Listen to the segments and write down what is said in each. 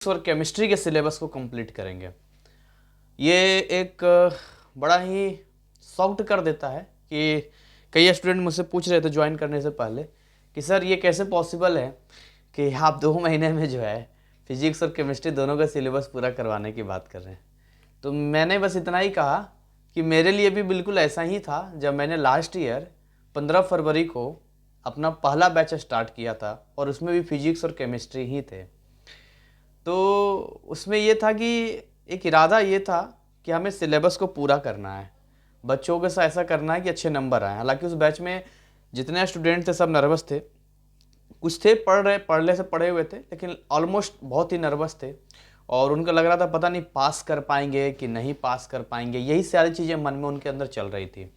और केमिस्ट्री के सिलेबस को कंप्लीट करेंगे। ये एक बड़ा ही शॉक्ड कर देता है कि कई स्टूडेंट मुझसे पूछ रहे थे ज्वाइन करने से पहले कि सर ये कैसे पॉसिबल है कि आप 2 महीने में जो है फिजिक्स और केमिस्ट्री दोनों का सिलेबस पूरा करवाने की बात कर रहे हैं। तो मैंने बस इतना ही कहा कि मेरे लिए भी बिल्कुल ऐसा ही था जब मैंने लास्ट ईयर 15 फरवरी को अपना पहला बैच स्टार्ट किया था और उसमें भी फिजिक्स और केमिस्ट्री ही थे। तो उसमें ये था कि एक इरादा ये था कि हमें सिलेबस को पूरा करना है, बच्चों के साथ ऐसा करना है कि अच्छे नंबर आए। हालांकि उस बैच में जितने स्टूडेंट थे सब नर्वस थे, कुछ थे पढ़ने से पढ़े हुए थे, लेकिन ऑलमोस्ट बहुत ही नर्वस थे और उनको लग रहा था पता नहीं पास कर पाएंगे कि नहीं पास कर पाएंगे, यही सारी चीज़ें मन में उनके अंदर चल रही थी।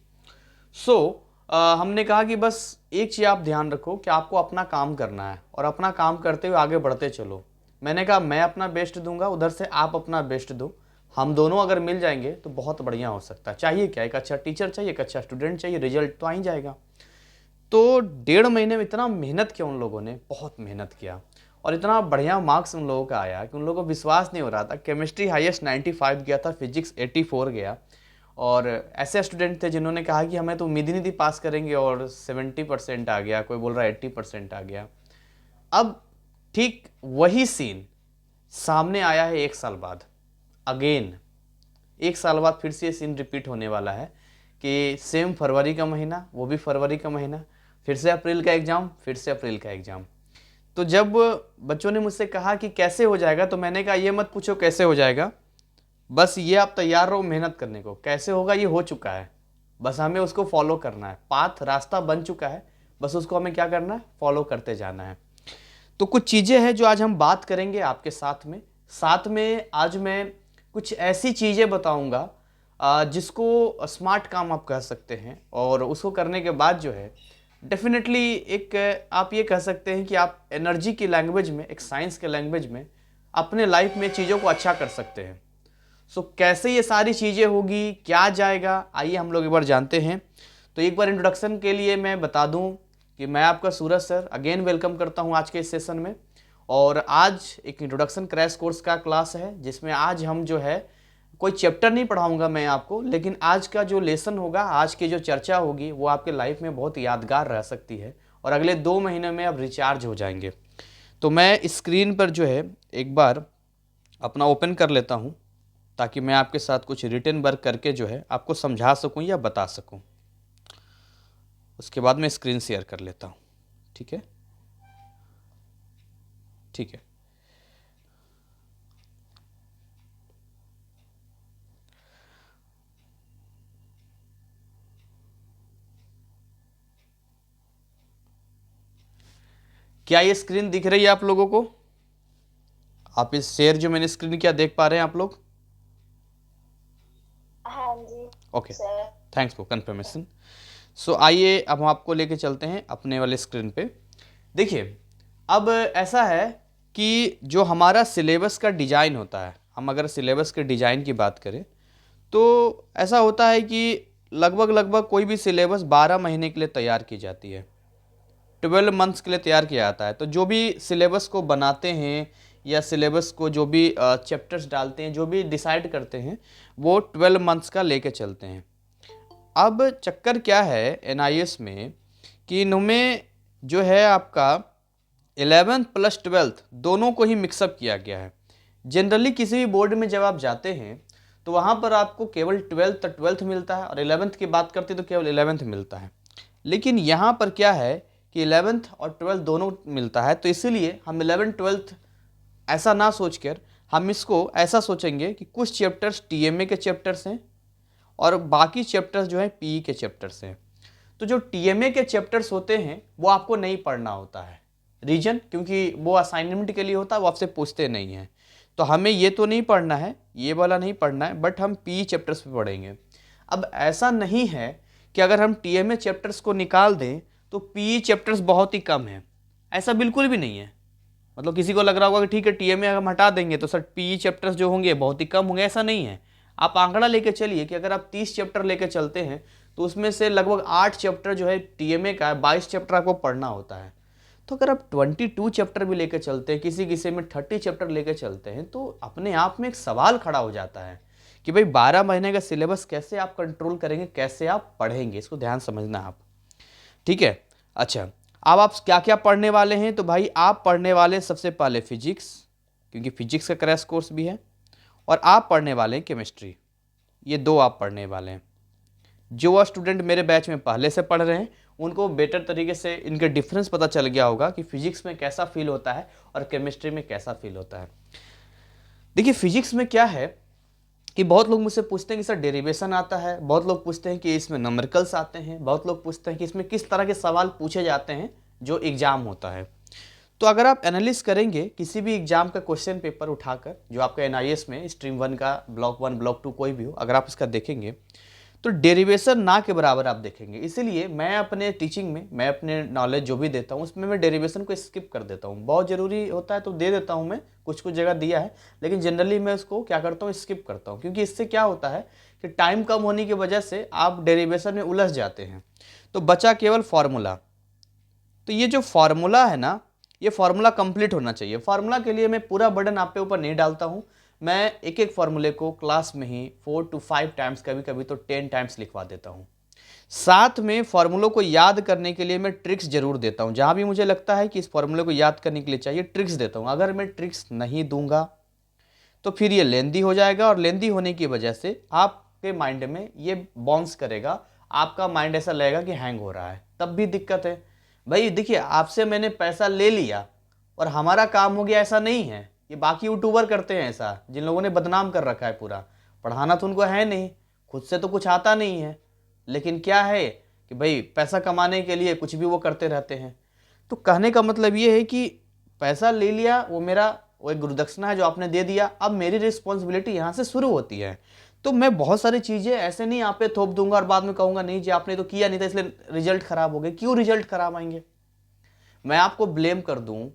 सो हमने कहा कि बस एक चीज़ आप ध्यान रखो कि आपको अपना काम करना है और अपना काम करते हुए आगे बढ़ते चलो। मैंने कहा मैं अपना बेस्ट दूंगा, उधर से आप अपना बेस्ट दो, हम दोनों अगर मिल जाएंगे तो बहुत बढ़िया हो सकता है। चाहिए क्या, एक अच्छा टीचर चाहिए, एक अच्छा स्टूडेंट चाहिए, रिजल्ट तो आ ही जाएगा। तो 1.5 महीने में इतना मेहनत किया उन लोगों ने, बहुत मेहनत किया और इतना बढ़िया मार्क्स उन लोगों का आया कि उन लोगों को विश्वास नहीं हो रहा था। केमिस्ट्री हाईएस्ट 95 गया था, फिजिक्स 84 गया और ऐसे स्टूडेंट थे जिन्होंने कहा कि हमें तो उम्मीद ही नहीं थी पास करेंगे और 70% आ गया, कोई बोल रहा है 80% आ गया। अब ठीक वही सीन सामने आया है 1 साल बाद। अगेन 1 साल बाद फिर से ये सीन रिपीट होने वाला है कि सेम फरवरी का महीना, वो भी फरवरी का महीना, फिर से अप्रैल का एग्ज़ाम, फिर से अप्रैल का एग्ज़ाम। तो जब बच्चों ने मुझसे कहा कि कैसे हो जाएगा, तो मैंने कहा ये मत पूछो कैसे हो जाएगा, बस ये आप तैयार रहो मेहनत करने को। कैसे होगा ये हो चुका है, बस हमें उसको फॉलो करना है। पाथ रास्ता बन चुका है, बस उसको हमें क्या करना है, फॉलो करते जाना है। तो कुछ चीज़ें हैं जो आज हम बात करेंगे आपके साथ में आज मैं कुछ ऐसी चीज़ें बताऊंगा जिसको स्मार्ट काम आप कह सकते हैं और उसको करने के बाद जो है डेफिनेटली एक आप ये कह सकते हैं कि आप एनर्जी की लैंग्वेज में, एक साइंस के लैंग्वेज में अपने लाइफ में चीज़ों को अच्छा कर सकते हैं। सो कैसे ये सारी चीज़ें होगी, क्या जाएगा, आइए हम लोग एक बार जानते हैं। तो एक बार इंट्रोडक्शन के लिए मैं बता दूं कि मैं आपका सूरज सर अगेन वेलकम करता हूं आज के इस सेशन में। और आज एक इंट्रोडक्शन क्रैश कोर्स का क्लास है जिसमें आज हम जो है कोई चैप्टर नहीं पढ़ाऊंगा मैं आपको, लेकिन आज का जो लेसन होगा, आज की जो चर्चा होगी वो आपके लाइफ में बहुत यादगार रह सकती है और अगले 2 महीने में आप रिचार्ज हो जाएंगे। तो मैं स्क्रीन पर जो है एक बार अपना ओपन कर लेता हूँ ताकि मैं आपके साथ कुछ रिटन वर्क करके जो है आपको समझा सकूं या बता सकूं। उसके बाद मैं स्क्रीन शेयर कर लेता हूं। ठीक है, ठीक है। क्या ये स्क्रीन दिख रही है आप लोगों को? आप इस शेयर जो मैंने स्क्रीन किया देख पा रहे हैं आप लोग? हाँ जी okay, sir. Thanks for confirmation. So आइए अब हम आपको लेके चलते हैं अपने वाले स्क्रीन पे। देखिए, अब ऐसा है कि जो हमारा सिलेबस का डिज़ाइन होता है, हम अगर सिलेबस के डिज़ाइन की बात करें तो ऐसा होता है कि लगभग लगभग कोई भी सिलेबस 12 महीने के लिए तैयार की जाती है, 12 मंथ्स के लिए तैयार किया जाता है। तो जो भी सिलेबस को बनाते हैं या सिलेबस को जो भी चैप्टर्स डालते हैं, जो भी डिसाइड करते हैं, वो 12 मंथ्स का लेके चलते हैं। अब चक्कर क्या है एनआईएस में कि इनमें जो है आपका 11th प्लस 12th दोनों को ही मिक्सअप किया गया है। जनरली किसी भी बोर्ड में जब आप जाते हैं तो वहाँ पर आपको केवल 12th मिलता है और 11th की बात करते हैं तो केवल 11th मिलता है। लेकिन यहाँ पर क्या है कि 11th और 12th दोनों मिलता है, तो इसीलिए हम 11th-12th ऐसा ना सोचकर हम इसको ऐसा सोचेंगे कि कुछ चैप्टर्स टीएमए के चैप्टर्स हैं और बाकी चैप्टर्स जो हैं पीई के चैप्टर्स हैं। तो जो टीएमए के चैप्टर्स होते हैं वो आपको नहीं पढ़ना होता है। रीजन, क्योंकि वो असाइनमेंट के लिए होता है, वो आपसे पूछते नहीं हैं। तो हमें ये तो नहीं पढ़ना है, ये वाला नहीं पढ़ना है, बट हम पीई चैप्टर्स पे पढ़ेंगे। अब ऐसा नहीं है कि अगर हम टीएमए चैप्टर्स को निकाल दें तो पीई चैप्टर्स बहुत ही कम हैं, ऐसा बिल्कुल भी नहीं है। मतलब किसी को लग रहा होगा कि ठीक है टीएमए हम हटा देंगे तो सर पीई चैप्टर्स जो होंगे बहुत ही कम होंगे, ऐसा नहीं है। आप आंकड़ा लेके चलिए कि अगर आप 30 चैप्टर लेके चलते हैं तो उसमें से लगभग 8 चैप्टर जो है टीएमए का है, 22 चैप्टर आपको पढ़ना होता है। तो अगर आप 22 चैप्टर भी लेकर चलते हैं, किसी किसी में 30 चैप्टर लेकर चलते हैं, तो अपने आप में एक सवाल खड़ा हो जाता है कि भाई 12 महीने का सिलेबस कैसे आप कंट्रोल करेंगे, कैसे आप पढ़ेंगे, इसको ध्यान समझना आप। ठीक है, अच्छा अब आप क्या क्या पढ़ने वाले हैं? तो भाई आप पढ़ने वाले हैं सबसे पहले फिजिक्स, क्योंकि फिजिक्स का क्रैश कोर्स भी है, और आप पढ़ने वाले हैं केमिस्ट्री। ये दो आप पढ़ने वाले हैं। जो स्टूडेंट मेरे बैच में पहले से पढ़ रहे हैं उनको बेटर तरीके से इनके डिफरेंस पता चल गया होगा कि फिजिक्स में कैसा फील होता है और केमिस्ट्री में कैसा फील होता है। देखिए फिजिक्स में क्या है कि बहुत लोग मुझसे पूछते हैं कि सर डेरिवेशन आता है, बहुत लोग पूछते हैं कि इसमें न्यूमेरिकल्स आते हैं, बहुत लोग पूछते हैं कि इसमें किस तरह के सवाल पूछे जाते हैं जो एग्जाम होता है। तो अगर आप एनालिस करेंगे किसी भी एग्जाम का क्वेश्चन पेपर उठाकर, जो आपका एनआईएस में स्ट्रीम 1 का ब्लॉक 1 ब्लॉक 2 कोई भी हो, अगर आप इसका देखेंगे तो डेरिवेशन ना के बराबर आप देखेंगे। इसीलिए मैं अपने टीचिंग में, मैं अपने नॉलेज जो भी देता हूँ उसमें मैं डेरिवेशन को स्किप कर देता हूँ। बहुत ज़रूरी होता है तो दे देता हूँ, मैं कुछ कुछ जगह दिया है, लेकिन जनरली मैं उसको क्या करता हूँ, स्किप करता हूँ, क्योंकि इससे क्या होता है कि टाइम कम होने की वजह से आप डेरिवेशन में उलझ जाते हैं। तो बचा केवल फार्मूला। तो ये जो फार्मूला है ना, ये फार्मूला कंप्लीट होना चाहिए। फार्मूला के लिए मैं पूरा बर्डन आप पे ऊपर नहीं डालता हूँ, मैं एक एक फार्मूले को क्लास में ही 4 to 5 टाइम्स, कभी कभी तो 10 टाइम्स लिखवा देता हूँ। साथ में फार्मूलों को याद करने के लिए मैं ट्रिक्स जरूर देता हूँ। जहाँ भी मुझे लगता है कि इस फार्मूले को याद करने के लिए चाहिए, ट्रिक्स देता हूँ। अगर मैं ट्रिक्स नहीं दूंगा तो फिर ये लेंदी हो जाएगा, और लेंदी होने की वजह से आपके माइंड में ये बाउंस करेगा, आपका माइंड ऐसा लगेगा कि हैंग हो रहा है, तब भी दिक्कत है। भाई देखिए, आपसे मैंने पैसा ले लिया और हमारा काम हो गया, ऐसा नहीं है। ये बाकी यूट्यूबर करते हैं ऐसा, जिन लोगों ने बदनाम कर रखा है पूरा। पढ़ाना तो उनको है नहीं, खुद से तो कुछ आता नहीं है, लेकिन क्या है कि भाई पैसा कमाने के लिए कुछ भी वो करते रहते हैं। तो कहने का मतलब ये है कि पैसा ले लिया, वो मेरा वो एक गुरुदक्षिणा है जो आपने दे दिया, अब मेरी रिस्पॉन्सिबिलिटी यहाँ से शुरू होती है। तो मैं बहुत सारी चीज़ें ऐसे नहीं आप पे थोप दूंगा और बाद में कहूँगा नहीं जी आपने तो किया नहीं था इसलिए रिजल्ट खराब हो गए। क्यों रिजल्ट खराब आएंगे? मैं आपको ब्लेम कर दूं,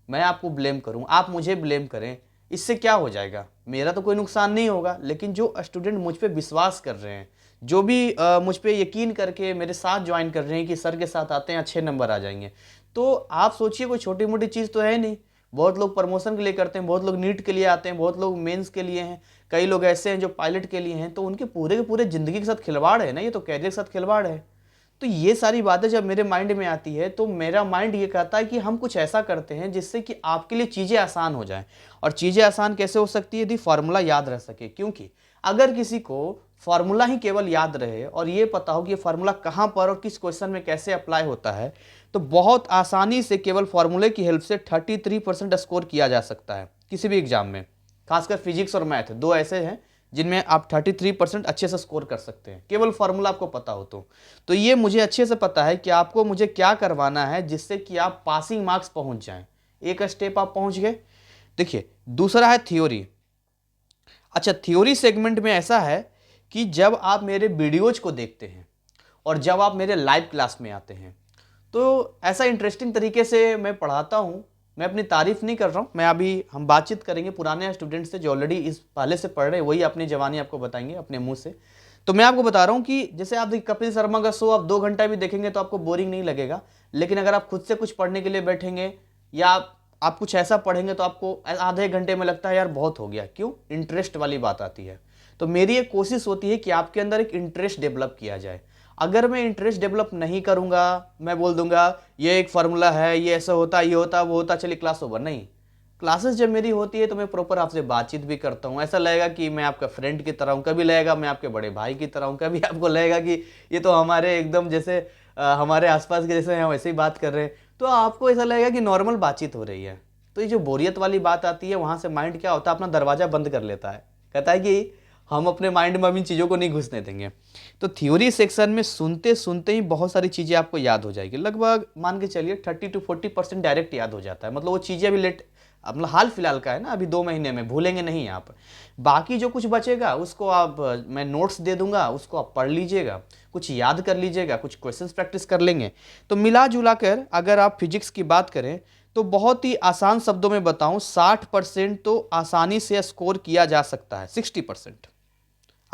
मैं आपको ब्लेम करूं, आप मुझे ब्लेम करें, इससे क्या हो जाएगा? मेरा तो कोई नुकसान नहीं होगा, लेकिन जो स्टूडेंट मुझ पे विश्वास कर रहे हैं, जो भी मुझ पे यकीन करके मेरे साथ ज्वाइन कर रहे हैं कि सर के साथ आते हैं अच्छे नंबर आ जाएंगे, तो आप सोचिए कोई छोटी मोटी चीज़ तो है नहीं। बहुत लोग प्रमोशन के लिए करते हैं, बहुत लोग नीट के लिए आते हैं, बहुत लोग मेंस के लिए हैं, कई लोग ऐसे हैं जो पायलट के लिए हैं। तो उनके पूरे के पूरे ज़िंदगी के साथ खिलवाड़ है ना, ये तो कैरियर के साथ खिलवाड़ है। तो ये सारी बातें जब मेरे माइंड में आती है तो मेरा माइंड ये कहता है कि हम कुछ ऐसा करते हैं जिससे कि आपके लिए चीज़ें आसान हो जाएं। और चीज़ें आसान कैसे हो सकती है? यदि फार्मूला याद रह सके। क्योंकि अगर किसी को फार्मूला ही केवल याद रहे और ये पता हो कि ये फार्मूला कहाँ पर और किस क्वेश्चन में कैसे अप्लाई होता है, तो बहुत आसानी से केवल फार्मूले की हेल्प से 33% स्कोर किया जा सकता है किसी भी एग्जाम में। खासकर फिजिक्स और मैथ दो ऐसे हैं जिनमें आप 33% अच्छे से स्कोर कर सकते हैं, केवल फार्मूला आपको पता हो तो ये मुझे अच्छे से पता है कि आपको मुझे क्या करवाना है जिससे कि आप पासिंग मार्क्स पहुंच जाएं। एक स्टेप आप पहुंच गए। देखिए दूसरा है थ्योरी। अच्छा, थ्योरी सेगमेंट में ऐसा है कि जब आप मेरे वीडियोज को देखते हैं और जब आप मेरे लाइव क्लास में आते हैं तो ऐसा इंटरेस्टिंग तरीके से मैं पढ़ाता हूँ। मैं अपनी तारीफ नहीं कर रहा हूँ, मैं अभी हम बातचीत करेंगे पुराने स्टूडेंट्स से जो ऑलरेडी इस पहले से पढ़ रहे हैं, वही अपनी जवानी आपको बताएंगे अपने मुंह से। तो मैं आपको बता रहा हूँ कि जैसे आप कपिल शर्मा का शो आप 2 घंटा भी देखेंगे तो आपको बोरिंग नहीं लगेगा, लेकिन अगर आप खुद से कुछ पढ़ने के लिए बैठेंगे या आप कुछ ऐसा पढ़ेंगे तो आपको आधे घंटे में लगता है यार बहुत हो गया। क्यों? इंटरेस्ट वाली बात आती है। तो मेरी एक कोशिश होती है कि आपके अंदर एक इंटरेस्ट डेवलप किया जाए। अगर मैं इंटरेस्ट डेवलप नहीं करूंगा, मैं बोल दूंगा ये एक फार्मूला है, ये ऐसा होता, ये होता, वो होता, चलिए क्लास ओवर। नहीं, क्लासेस जब मेरी होती है तो मैं प्रॉपर आपसे बातचीत भी करता हूँ। ऐसा लगेगा कि मैं आपका फ्रेंड की तरह हूँ, कभी लगेगा मैं आपके बड़े भाई की तरह हूँ, कभी आपको लगेगा कि ये तो हमारे एकदम जैसे हमारे आसपास के जैसे हैं वैसे ही बात कर रहे हैं, तो आपको ऐसा लगेगा कि नॉर्मल बातचीत हो रही है। तो ये जो बोरियत वाली बात आती है वहाँ से माइंड क्या होता है, अपना दरवाज़ा बंद कर लेता है, कहता है कि हम अपने माइंड में अब इन चीज़ों को नहीं घुसने देंगे। तो थ्योरी सेक्शन में सुनते सुनते ही बहुत सारी चीज़ें आपको याद हो जाएगी। लगभग मान के चलिए 30 to 40% डायरेक्ट याद हो जाता है। मतलब वो चीज़ें अभी मतलब हाल फिलहाल का है ना, अभी 2 महीने में भूलेंगे नहीं आप। बाकी जो कुछ बचेगा उसको आप मैं नोट्स दे दूंगा, उसको आप पढ़ लीजिएगा, कुछ याद कर लीजिएगा, कुछ क्वेश्चंस प्रैक्टिस कर लेंगे। तो मिला जुला कर अगर आप फिजिक्स की बात करें तो बहुत ही आसान शब्दों में बताऊं, 60% तो आसानी से स्कोर किया जा सकता है। 60%,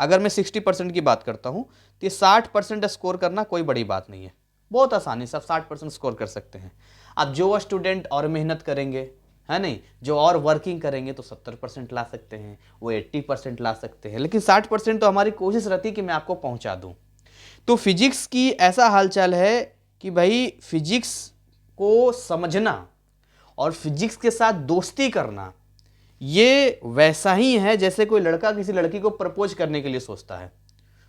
अगर मैं 60% की बात करता हूं तो ये 60% स्कोर करना कोई बड़ी बात नहीं है, बहुत आसानी से आप 60% स्कोर कर सकते हैं। अब जो स्टूडेंट और मेहनत करेंगे, है नहीं, जो और वर्किंग करेंगे तो 70% ला सकते हैं, वो 80% ला सकते हैं, लेकिन 60% तो हमारी कोशिश रहती है कि मैं आपको पहुंचा दूं। तो फिजिक्स की ऐसा हालचाल है कि भाई फिजिक्स को समझना और फिजिक्स के साथ दोस्ती करना ये वैसा ही है जैसे कोई लड़का किसी लड़की को प्रपोज करने के लिए सोचता है।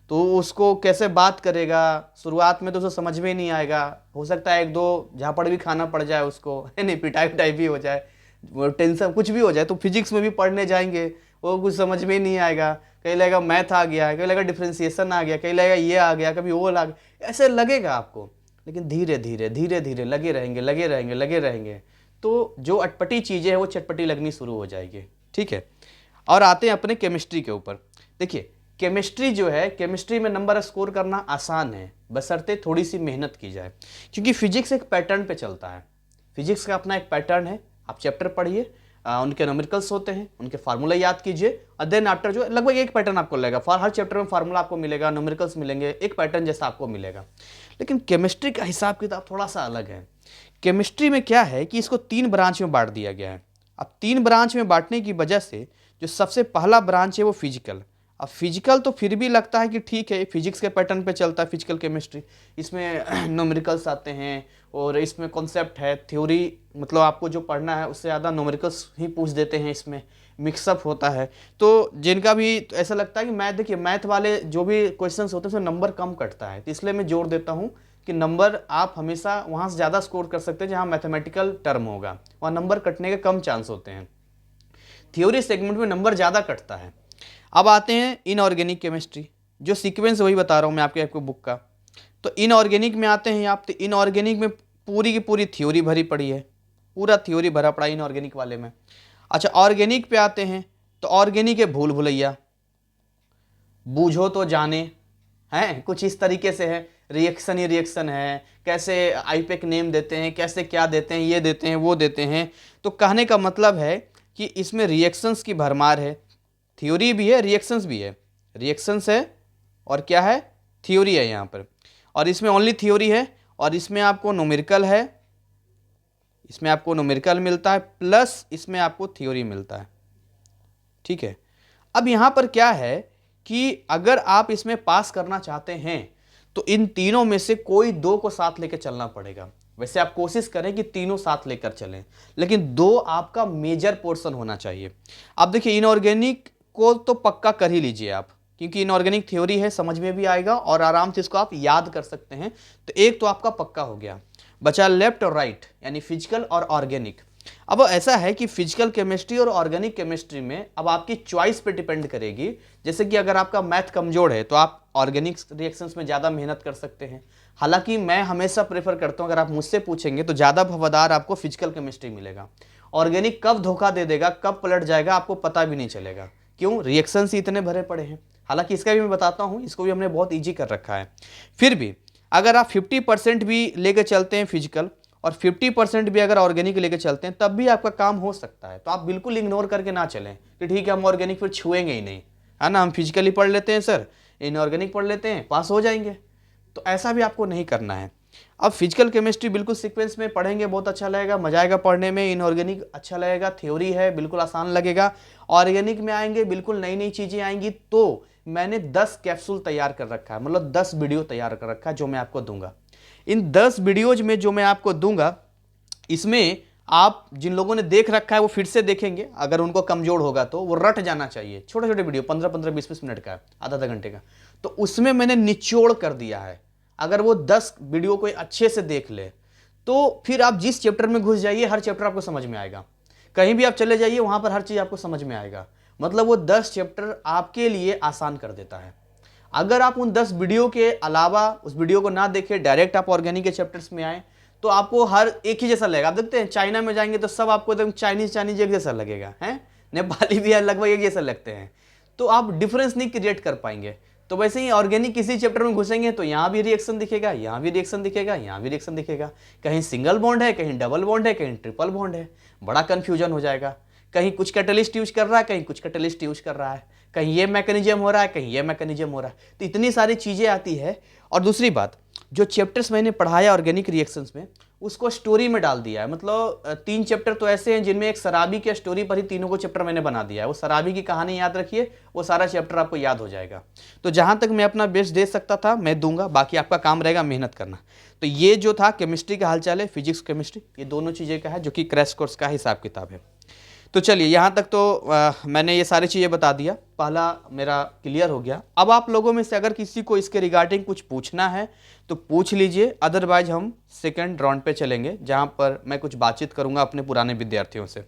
तो उसको कैसे बात करेगा, शुरुआत में तो उसे समझ में नहीं आएगा, हो सकता है एक दो झापड़ भी खाना पड़ जाए उसको, है नहीं, पिटाई पिटाई भी हो जाए, वो टेंशन कुछ भी हो जाए। तो फिजिक्स में भी पढ़ने जाएंगे, वो कुछ समझ में नहीं आएगा, कहीं लगेगा मैथ आ गया, कहीं लगेगा डिफ्रेंसिएशन आ गया, कहीं लगेगा ये आ गया, कभी वो आ गया, ऐसे लगेगा आपको। लेकिन धीरे धीरे धीरे धीरे लगे रहेंगे लगे रहेंगे लगे रहेंगे, तो जो अटपटी चीज़ें हैं वो चटपटी लगनी शुरू हो जाएगी। ठीक है, और आते हैं अपने केमिस्ट्री के ऊपर। देखिए केमिस्ट्री जो है, केमिस्ट्री में नंबर स्कोर करना आसान है बशर्ते थोड़ी सी मेहनत की जाए, क्योंकि फिजिक्स एक पैटर्न पे चलता है। फिजिक्स का अपना एक पैटर्न है, आप चैप्टर पढ़िए, उनके न्यूमेरिकल्स होते हैं, उनके फार्मूला याद कीजिए, और देन आफ्टर जो लगभग एक पैटर्न आपको लगेगा, हर चैप्टर में फार्मूला आपको मिलेगा, न्यूमेरिकल्स मिलेंगे, एक पैटर्न जैसा आपको मिलेगा। लेकिन केमिस्ट्री का हिसाब किताब थोड़ा सा अलग है। केमिस्ट्री में क्या है कि इसको 3 ब्रांच में बांट दिया गया है। अब 3 ब्रांच में बांटने की वजह से जो सबसे पहला ब्रांच है वो फिजिकल। अब फिजिकल तो फिर भी लगता है कि ठीक है, फिजिक्स के पैटर्न पे चलता है फिजिकल केमिस्ट्री, इसमें न्यूमेरिकल्स आते हैं और इसमें कॉन्सेप्ट है, थ्योरी, मतलब आपको जो पढ़ना है उससे ज़्यादा न्यूमेरिकल्स ही पूछ देते हैं, इसमें मिक्सअप होता है। तो जिनका भी तो ऐसा लगता है कि मैथ, देखिए मैथ वाले जो भी क्वेश्चन होते हैं उसमें नंबर कम कटता है, तो इसलिए मैं जोर देता हूँ कि नंबर आप हमेशा वहाँ से ज़्यादा स्कोर कर सकते हैं जहाँ मैथमेटिकल टर्म होगा, वहाँ नंबर कटने के कम चांस होते हैं। थ्योरी सेगमेंट में नंबर ज़्यादा कटता है। अब आते हैं इनऑर्गेनिक केमिस्ट्री, जो सीक्वेंस वही बता रहा हूँ मैं आपको बुक का। तो इनऑर्गेनिक में आते हैं आप, तो इनऑर्गेनिक में पूरी की पूरी थ्योरी भरी पड़ी है, पूरा थ्योरी भरा पड़ा इनऑर्गेनिक वाले में। अच्छा ऑर्गेनिक पे आते हैं, तो ऑर्गेनिक है भूल भुलैया, बूझो तो जाने, हैं कुछ इस तरीके से है, रिएक्शन ही रिएक्शन है, कैसे आईपेक नेम देते हैं, कैसे क्या देते हैं, ये देते हैं वो देते हैं। तो कहने का मतलब है कि इसमें रिएक्शंस की भरमार है, थ्योरी भी है रिएक्शंस भी है, रिएक्शंस है और क्या है, थ्योरी है यहाँ पर। और इसमें ओनली थ्योरी है, और इसमें आपको न्यूमेरिकल है, इसमें आपको न्यूमेरिकल मिलता है प्लस इसमें आपको थ्योरी मिलता है। ठीक है, अब यहाँ पर क्या है कि अगर आप इसमें पास करना चाहते हैं तो इन तीनों में से कोई 2 को साथ लेकर चलना पड़ेगा। वैसे आप कोशिश करें कि तीनों साथ लेकर चलें, लेकिन 2 आपका मेजर पोर्शन होना चाहिए। अब देखिए इनऑर्गेनिक को तो पक्का कर ही लीजिए आप, क्योंकि इनऑर्गेनिक थ्योरी है, समझ में भी आएगा और आराम से इसको आप याद कर सकते हैं। तो एक तो आपका पक्का हो गया, बचा लेफ्ट और राइट, यानी फिजिकल और ऑर्गेनिक। अब ऐसा है कि फिजिकल केमिस्ट्री और ऑर्गेनिक केमिस्ट्री में अब आपकी चॉइस पे डिपेंड करेगी। जैसे कि अगर आपका मैथ कमजोर है तो आप ऑर्गेनिक रिएक्शंस में ज़्यादा मेहनत कर सकते हैं। हालांकि मैं हमेशा प्रेफर करता हूं, अगर आप मुझसे पूछेंगे तो ज़्यादा भवदार आपको फिजिकल केमिस्ट्री मिलेगा। ऑर्गेनिक कब धोखा दे देगा, कब पलट जाएगा, आपको पता भी नहीं चलेगा। क्यों, रिएक्शंस ही इतने भरे पड़े हैं। हालांकि इसका भी मैं बताता हूँ, इसको भी हमने बहुत ईजी कर रखा है। फिर भी अगर आप 50% भी लेके चलते हैं फिजिकल और 50% भी अगर ऑर्गेनिक लेके चलते हैं, तब भी आपका काम हो सकता है। तो आप बिल्कुल इग्नोर करके ना चलें कि ठीक है हम ऑर्गेनिक फिर छुएंगे ही नहीं, है ना, हम फिजिकली पढ़ लेते हैं सर, इनऑर्गेनिक पढ़ लेते हैं, पास हो जाएंगे। तो ऐसा भी आपको नहीं करना है। अब फिजिकल केमिस्ट्री बिल्कुल सीक्वेंस में पढ़ेंगे, बहुत अच्छा लगेगा, मजा आएगा पढ़ने में। इनऑर्गेनिक अच्छा लगेगा, थ्योरी है बिल्कुल आसान लगेगा। ऑर्गेनिक में आएंगे बिल्कुल नई नई चीज़ें आएंगी। तो मैंने 10 कैप्सूल तैयार कर रखा है, मतलब 10 वीडियो तैयार कर रखा है जो मैं आपको दूंगा। इन 10 वीडियोज में जो मैं आपको दूंगा, इसमें आप जिन लोगों ने देख रखा है वो फिर से देखेंगे, अगर उनको कमजोर होगा तो वो रट जाना चाहिए। छोटे छोटे वीडियो 15-15, 20-20 मिनट का, आधा घंटे का, तो उसमें मैंने निचोड़ कर दिया है। अगर वो 10 वीडियो कोई अच्छे से देख ले तो फिर आप जिस चैप्टर में घुस जाइए हर चैप्टर आपको समझ में आएगा। कहीं भी आप चले जाइए वहां पर हर चीज आपको समझ में आएगा। मतलब वो 10 चैप्टर आपके लिए आसान कर देता है। अगर आप उन 10 वीडियो के अलावा उस वीडियो को ना देखें, डायरेक्ट आप ऑर्गेनिक के चैप्टर्स में आए, तो आपको हर एक ही जैसा लगेगा। आप देखते हैं चाइना में जाएंगे तो सब आपको एकदम चाइनीज एक जैसा लगेगा, है नेपाली भी लगभग एक जैसा लगते हैं, तो आप डिफरेंस नहीं क्रिएट कर पाएंगे। तो वैसे ही ऑर्गेनिक किसी चैप्टर में घुसेंगे तो यहाँ भी रिएक्शन दिखेगा, यहाँ भी रिएक्शन दिखेगा, यहाँ भी रिएक्शन दिखेगा, कहीं सिंगल बॉन्ड है, कहीं डबल बॉन्ड है, कहीं ट्रिपल बॉन्ड है, बड़ा कंफ्यूजन हो जाएगा। कहीं कुछ कैटलिस्ट यूज कर रहा है, कहीं कुछ कैटलिस्ट यूज कर रहा है, कहीं ये मैकेनिज्म हो रहा है, कहीं ये मैकेनिज्म हो रहा है। तो इतनी सारी चीज़ें आती है। और दूसरी बात, जो चैप्टर्स मैंने पढ़ाया ऑर्गेनिक रिएक्शंस में, उसको स्टोरी में डाल दिया है। मतलब 3 चैप्टर तो ऐसे हैं जिनमें एक शराबी के स्टोरी पर ही तीनों को चैप्टर मैंने बना दिया है। वो शराबी की कहानी याद रखिए, वो सारा चैप्टर आपको याद हो जाएगा। तो जहाँ तक मैं अपना बेस्ट दे सकता था मैं दूंगा, बाकी आपका काम रहेगा मेहनत करना। तो ये जो था केमिस्ट्री का हालचाल है, फिजिक्स केमिस्ट्री, ये दोनों चीज़ें का है जो कि क्रैश कोर्स का हिसाब किताब है। तो चलिए यहाँ तक तो मैंने ये सारी चीज़ें बता दिया, पहला मेरा क्लियर हो गया। अब आप लोगों में से अगर किसी को इसके रिगार्डिंग कुछ पूछना है तो पूछ लीजिए, अदरवाइज हम सेकंड राउंड पे चलेंगे जहाँ पर मैं कुछ बातचीत करूँगा अपने पुराने विद्यार्थियों से।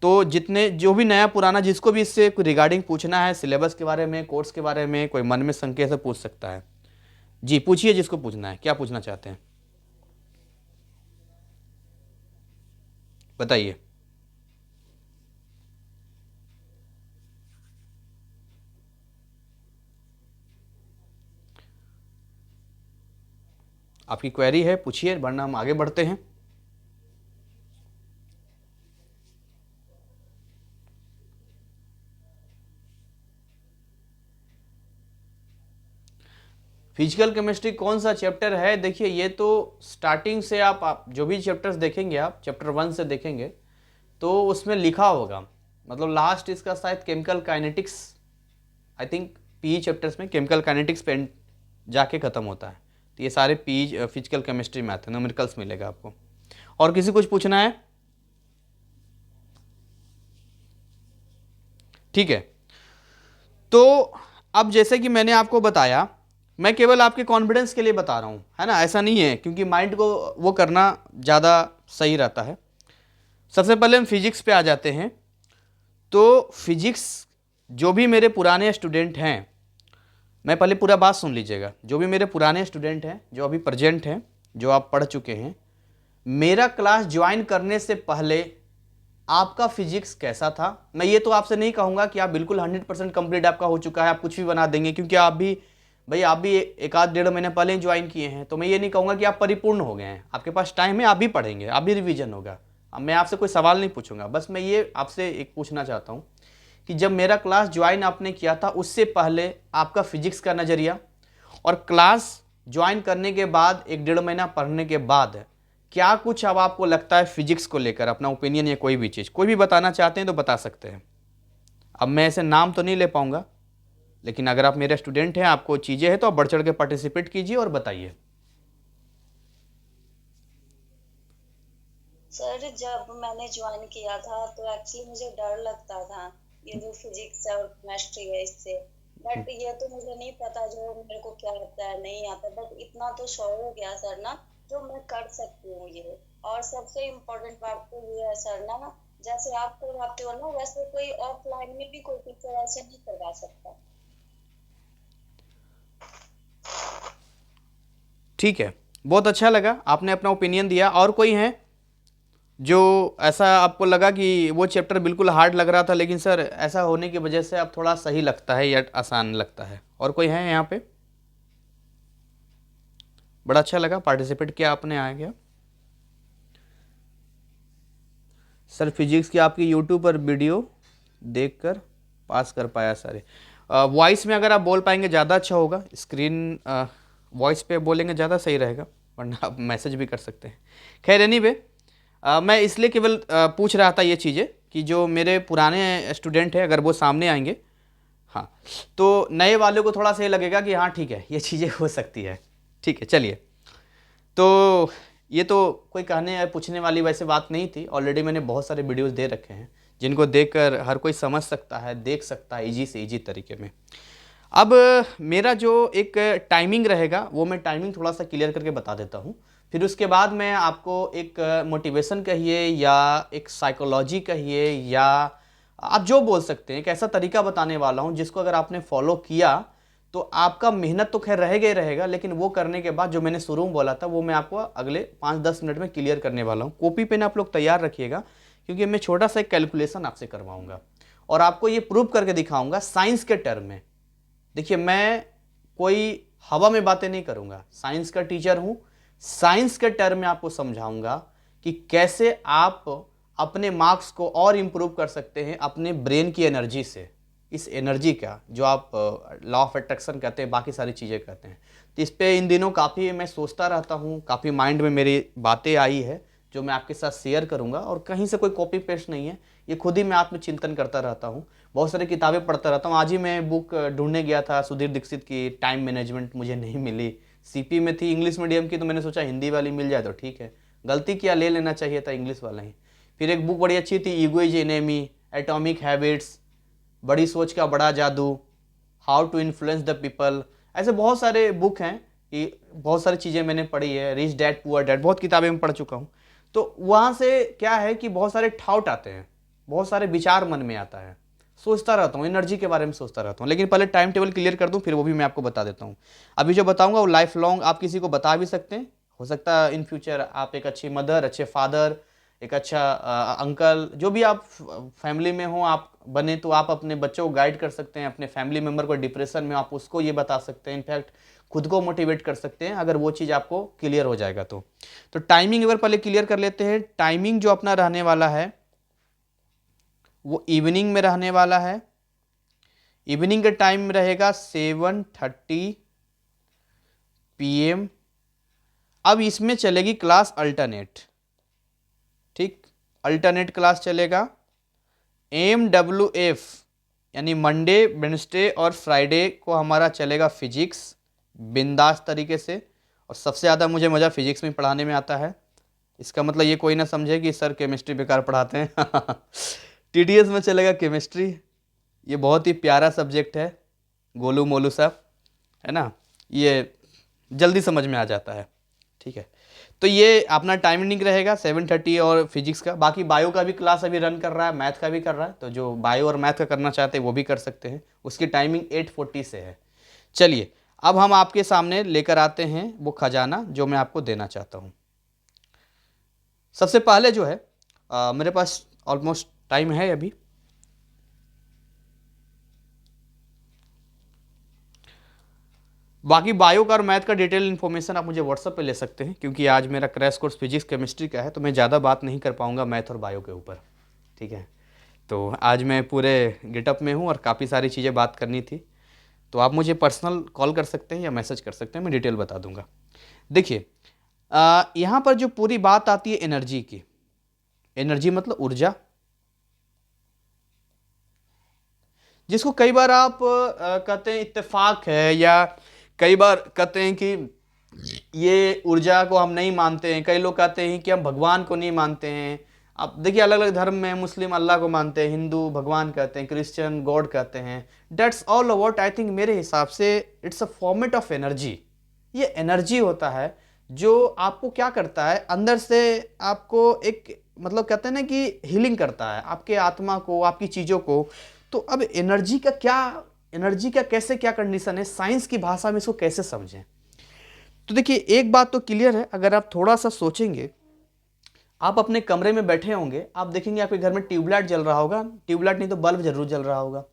तो जितने जो भी नया पुराना जिसको भी इससे रिगार्डिंग पूछना है, सिलेबस के बारे में, कोर्स के बारे में, कोई मन में शंका से पूछ सकता है। जी पूछिए, जिसको पूछना है, क्या पूछना चाहते हैं बताइए। आपकी क्वेरी है पूछिए, वरना हम आगे बढ़ते हैं। फिजिकल केमिस्ट्री कौन सा चैप्टर है? देखिए ये तो स्टार्टिंग से आप जो भी चैप्टर्स देखेंगे, आप चैप्टर 1 से देखेंगे तो उसमें लिखा होगा, मतलब लास्ट इसका शायद chemical kinetics, I think PE chapters में केमिकल काइनेटिक्स पे जाके ख़त्म होता है। तो ये सारे पीई फिजिकल केमिस्ट्री मैथ है, न्यूमेरिकल्स मिलेगा आपको। और किसी कुछ पूछना है? ठीक है, तो अब जैसे कि मैंने आपको बताया, मैं केवल आपके कॉन्फिडेंस के लिए बता रहा हूँ, है ना, ऐसा नहीं है, क्योंकि माइंड को वो करना ज़्यादा सही रहता है। सबसे पहले हम फिजिक्स पे आ जाते हैं। तो फिजिक्स जो भी मेरे पुराने स्टूडेंट हैं, मैं पहले पूरा बात सुन लीजिएगा, जो भी मेरे पुराने स्टूडेंट हैं, जो अभी प्रेजेंट हैं, जो आप पढ़ चुके हैं, मेरा क्लास ज्वाइन करने से पहले आपका फिजिक्स कैसा था? मैं ये तो आपसे नहीं कहूँगा कि आप बिल्कुल 100% कंप्लीट आपका हो चुका है, आप कुछ भी बना देंगे, क्योंकि आप भी एक आध 1.5 महीने पहले ही ज्वाइन किए हैं। तो मैं ये नहीं कहूँगा कि आप परिपूर्ण हो गए हैं, आपके पास टाइम है, आप भी पढ़ेंगे, आप भी रिवीजन होगा। अब मैं आपसे कोई सवाल नहीं पूछूंगा, बस मैं ये आपसे एक पूछना चाहता हूँ कि जब मेरा क्लास ज्वाइन आपने किया था उससे पहले आपका फिजिक्स का नज़रिया, और क्लास ज्वाइन करने के बाद 1-1.5 महीना पढ़ने के बाद क्या कुछ अब आपको लगता है फिजिक्स को लेकर, अपना ओपिनियन या कोई भी चीज़, कोई भी बताना चाहते हैं तो बता सकते हैं। अब मैं ऐसे नाम तो नहीं ले पाऊंगा, लेकिन अगर आप मेरे स्टूडेंट हैं, आपको चीज़ें हैं, तो आप बढ़ चढ़ के पार्टिसिपेट कीजिए और बताइए। सर जब मैंने ज्वाइन किया था तो एक्चुअली मुझे डर लगता था ये जो फिजिक्स और केमिस्ट्री है इससे, बट ये तो मुझे नहीं पता जो मेरे को क्या आता है नहीं आता, बट इतना तो श्योर हो गया सर ना जो मैं कर सकती हूँ ये। और सबसे इम्पोर्टेंट बात तो ये है सर ना, जैसे आप करवाते हो ना वैसे कोई ऑफलाइन में भी कोई टीचर ऐसे नहीं करवा सकता। ठीक है, बहुत अच्छा लगा, आपने अपना ओपिनियन दिया। और कोई है जो ऐसा आपको लगा कि वो चैप्टर बिल्कुल हार्ड लग रहा था, लेकिन सर ऐसा होने की वजह से अब थोड़ा सही लगता है या आसान लगता है? और कोई है यहाँ पे? बड़ा अच्छा लगा, पार्टिसिपेट किया आपने, आ गया। सर फिजिक्स की आपकी यूट्यूब पर वीडियो देखकर पास कर पाया सारे। वॉइस में अगर आप बोल पाएंगे ज़्यादा अच्छा होगा, स्क्रीन वॉइस पे बोलेंगे ज़्यादा सही रहेगा, वरना आप मैसेज भी कर सकते हैं। खैर एनीवे, मैं इसलिए केवल पूछ रहा था ये चीज़ें कि जो मेरे पुराने स्टूडेंट हैं अगर वो सामने आएंगे, हाँ, तो नए वालों को थोड़ा सही लगेगा कि हाँ ठीक है ये चीज़ें हो सकती है। ठीक है, चलिए। तो ये तो कोई कहने या पूछने वाली वैसे बात नहीं थी, ऑलरेडी मैंने बहुत सारे वीडियोस दे रखे हैं जिनको देखकर हर कोई समझ सकता है, देख सकता है ईजी से ईजी तरीके में। अब मेरा जो एक टाइमिंग रहेगा वो मैं टाइमिंग थोड़ा सा क्लियर करके बता देता हूँ, फिर उसके बाद मैं आपको एक मोटिवेशन कहिए या एक साइकोलॉजी कहिए या आप जो बोल सकते हैं, एक ऐसा तरीका बताने वाला हूँ जिसको अगर आपने फॉलो किया तो आपका मेहनत तो खैर रहेगा ही रहेगा, लेकिन वो करने के बाद जो मैंने शुरू में बोला था वो मैं आपको अगले 5-10 मिनट में क्लियर करने वाला हूँ। कॉपी पेन आप लोग तैयार रखिएगा, क्योंकि मैं छोटा सा एक कैलकुलेशन आपसे करवाऊंगा और आपको ये प्रूव करके दिखाऊंगा साइंस के टर्म में। देखिए मैं कोई हवा में बातें नहीं करूंगा, साइंस का टीचर हूं, साइंस के टर्म में आपको समझाऊंगा कि कैसे आप अपने मार्क्स को और इंप्रूव कर सकते हैं अपने ब्रेन की एनर्जी से। इस एनर्जी का, जो आप लॉ ऑफ अट्रैक्शन कहते हैं, बाकी सारी चीज़ें कहते हैं। तो इस पे इन दिनों काफ़ी मैं सोचता रहता हूँ, काफ़ी माइंड में मेरी बातें आई है जो मैं आपके साथ शेयर करूँगा, और कहीं से कोई कॉपी पेस्ट नहीं है, ये खुद ही मैं आत्मचिंतन करता रहता हूँ। बहुत सारी किताबें पढ़ता रहता हूँ। आज ही मैं बुक ढूंढने गया था सुधीर दीक्षित की, टाइम मैनेजमेंट, मुझे नहीं मिली। सीपी में थी इंग्लिश मीडियम की, तो मैंने सोचा हिंदी वाली मिल जाए तो ठीक है, गलती किया, ले लेना चाहिए था इंग्लिश वाला ही। फिर एक बुक बड़ी अच्छी थी, ego is enemy, atomic habits, बड़ी सोच का बड़ा जादू, how to influence the people. ऐसे बहुत सारे बुक हैं कि बहुत सारी चीज़ें मैंने पढ़ी है, रिच डैड पुअर डैड, बहुत किताबें मैं पढ़ चुका हूँ। तो वहाँ से क्या है कि बहुत सारे थाउट आते हैं, बहुत सारे विचार मन में आता है, सोचता रहता हूँ, एनर्जी के बारे में सोचता रहता हूँ। लेकिन पहले टाइम टेबल क्लियर कर दूँ, फिर वो भी मैं आपको बता देता हूँ। अभी जो बताऊँगा वो लाइफ लॉन्ग आप किसी को बता भी सकते हैं, हो सकता है इन फ्यूचर आप एक अच्छी मदर, अच्छे फादर, एक अच्छा अंकल, जो भी आप फैमिली में हो आप बने, तो आप अपने बच्चों को गाइड कर सकते हैं। अपने फैमिली मेम्बर को डिप्रेशन में, आप उसको ये बता सकते हैं, इनफैक्ट खुद को मोटिवेट कर सकते हैं, अगर वो चीज़ आपको क्लियर हो जाएगा तो टाइमिंग अगर पहले क्लियर कर लेते हैं। टाइमिंग जो अपना रहने वाला है वो इवनिंग में रहने वाला है। इवनिंग का टाइम रहेगा 7:30 PM। अब इसमें चलेगी क्लास अल्टरनेट, ठीक, अल्टरनेट क्लास चलेगा। MWF यानी मंडे, वेडनेसडे और फ्राइडे को हमारा चलेगा फिजिक्स, बिंदास तरीके से। और सबसे ज़्यादा मुझे मज़ा फिजिक्स में पढ़ाने में आता है। इसका मतलब ये कोई ना समझे कि सर केमिस्ट्री बेकार पढ़ाते हैं। TDS में चलेगा केमिस्ट्री, ये बहुत ही प्यारा सब्जेक्ट है, गोलू मोलू साहब, है ना, ये जल्दी समझ में आ जाता है, ठीक है। तो ये अपना टाइमिंग रहेगा 7:30 और फिजिक्स का। बाकी बायो का भी क्लास अभी रन कर रहा है, मैथ का भी कर रहा है, तो जो बायो और मैथ का करना चाहते हैं वो भी कर सकते हैं। उसकी टाइमिंग 8:40 से है। चलिए अब हम आपके सामने लेकर आते हैं वो खजाना जो मैं आपको देना चाहता हूँ। सबसे पहले जो है मेरे पास ऑलमोस्ट टाइम है अभी, बाकी बायो का और मैथ का डिटेल इन्फॉर्मेशन आप मुझे व्हाट्सएप पे ले सकते हैं, क्योंकि आज मेरा क्रैश कोर्स फिजिक्स केमिस्ट्री का है, तो मैं ज़्यादा बात नहीं कर पाऊंगा मैथ और बायो के ऊपर, ठीक है। तो आज मैं पूरे गेटअप में हूँ और काफ़ी सारी चीज़ें बात करनी थी, तो आप मुझे पर्सनल कॉल कर सकते हैं या मैसेज कर सकते हैं, मैं डिटेल बता दूंगा। देखिए यहाँ पर जो पूरी बात आती है एनर्जी की, एनर्जी मतलब ऊर्जा, जिसको कई बार आप कहते हैं इत्तेफाक है, या कई बार कहते हैं कि ये ऊर्जा को हम नहीं मानते हैं। कई लोग कहते हैं कि हम भगवान को नहीं मानते हैं। आप देखिए अलग अलग धर्म में, मुस्लिम अल्लाह को मानते हैं, हिंदू भगवान कहते हैं, क्रिश्चियन गॉड कहते हैं। That's all what I think, मेरे हिसाब से it's a format of energy. ये एनर्जी होता है जो आपको क्या करता है, अंदर से आपको एक मतलब कहते हैं ना कि हीलिंग करता है आपके आत्मा को, आपकी चीज़ों को। तो अब एनर्जी का क्या, एनर्जी का कैसे क्या कंडीशन है, साइंस की भाषा में इसको कैसे समझें। तो देखिए एक बात तो क्लियर है, अगर आप थोड़ा सा सोचेंगे, आप अपने कमरे में बैठे होंगे, आप देखेंगे आपके घर में ट्यूबलाइट जल रहा होगा, ट्यूबलाइट नहीं तो बल्ब जरूर जल रहा होगा,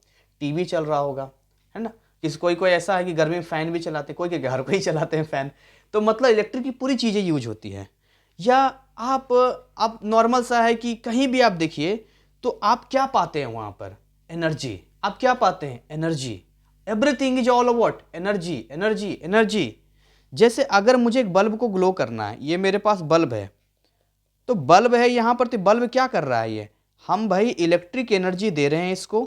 टीवी चल रहा होगा, है ना। कोई कोई ऐसा है कि घर में फैन भी चलाते हैं, कोई के घर को ही चलाते हैं फैन। तो मतलब इलेक्ट्रिक की पूरी चीज़ें यूज होती हैं। या आप नॉर्मल सा है कि कहीं भी आप देखिए तो आप क्या पाते हैं वहाँ पर, एनर्जी। आप क्या पाते हैं, energy. Everything is all what, energy energy energy. जैसे अगर मुझे एक बल्ब को ग्लो करना है, ये मेरे पास बल्ब है, तो बल्ब है यहाँ पर, तो बल्ब क्या कर रहा है, ये हम भाई इलेक्ट्रिक एनर्जी दे रहे हैं इसको,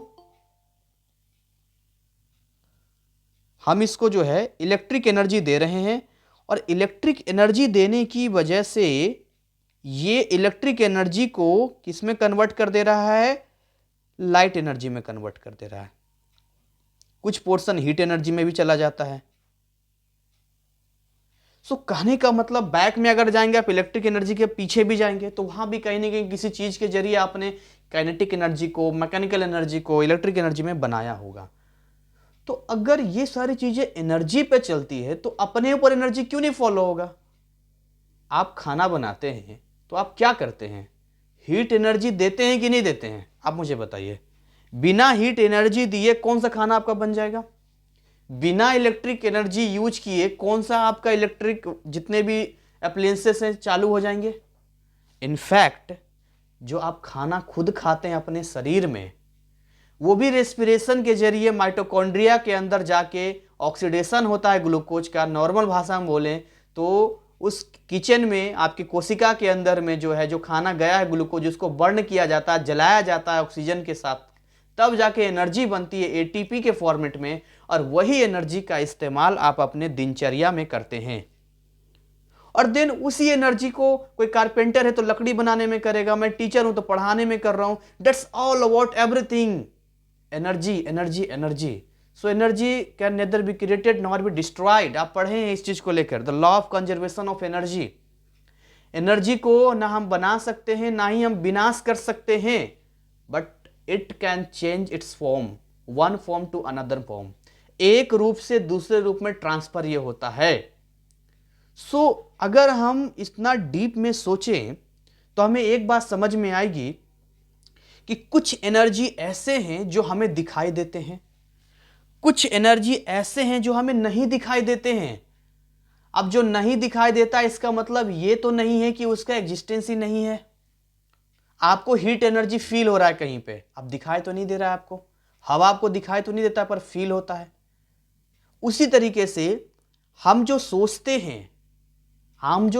हम इसको जो है इलेक्ट्रिक एनर्जी दे रहे हैं। और इलेक्ट्रिक एनर्जी देने की वजह से ये इलेक्ट्रिक एनर्जी को किस में कन्वर्ट कर दे रहा है, लाइट एनर्जी में कन्वर्ट कर दे रहा है। कुछ पोर्शन हीट एनर्जी में भी चला जाता है। सो कहने का मतलब बैक में अगर जाएंगे आप, इलेक्ट्रिक एनर्जी के पीछे भी जाएंगे, तो वहां भी कहीं ना कहीं किसी चीज के जरिए आपने काइनेटिक एनर्जी को, मैकेनिकल एनर्जी को इलेक्ट्रिक एनर्जी में बनाया होगा। तो अगर ये सारी चीजें एनर्जी पे चलती है तो अपने ऊपर एनर्जी क्यों नहीं फॉलो होगा। आप खाना बनाते हैं तो आप क्या करते हैं, हीट एनर्जी देते हैं कि नहीं देते हैं, आप मुझे बताइए। बिना हीट एनर्जी दिए कौन सा खाना आपका बन जाएगा, बिना इलेक्ट्रिक एनर्जी यूज किए कौन सा आपका इलेक्ट्रिक जितने भी अप्लायंसेस हैं चालू हो जाएंगे। इनफैक्ट जो आप खाना खुद खाते हैं अपने शरीर में, वो भी रेस्पिरेशन के जरिए माइटोकॉन्ड्रिया के अंदर जाके ऑक्सीडेशन होता है ग्लूकोज का। नॉर्मल भाषा में बोलें तो उस किचन में आपकी कोशिका के अंदर में जो है जो खाना गया है ग्लूकोज, उसको बर्न किया जाता है, जलाया जाता है ऑक्सीजन के साथ, तब जाके एनर्जी बनती है एटीपी के फॉर्मेट में। और वही एनर्जी का इस्तेमाल आप अपने दिनचर्या में करते हैं। और देन उसी एनर्जी को कोई कारपेंटर है तो लकड़ी बनाने में करेगा, मैं टीचर हूं तो पढ़ाने में कर रहा हूं। That's all about everything, energy energy energy. So energy can nether be created nor be destroyed. आप पढ़े हैं इस चीज को लेकर, the law of conservation of energy. Energy को ना हम बना सकते हैं ना ही हम विनाश कर सकते हैं, but it can change its form, one form to another form. एक रूप से दूसरे रूप में ट्रांसफर ये होता है। सो अगर हम इतना डीप में सोचें तो हमें एक बात समझ में आएगी कि कुछ एनर्जी ऐसे हैं जो हमें दिखाई देते हैं, कुछ एनर्जी ऐसे हैं जो हमें नहीं दिखाई देते हैं। अब जो नहीं दिखाई देता इसका मतलब ये तो नहीं है कि उसका एग्जिस्टेंस ही नहीं है। आपको हीट एनर्जी फील हो रहा है कहीं पे, अब दिखाई तो नहीं दे रहा है आपको, हवा आपको दिखाई तो नहीं देता पर फील होता है। उसी तरीके से हम जो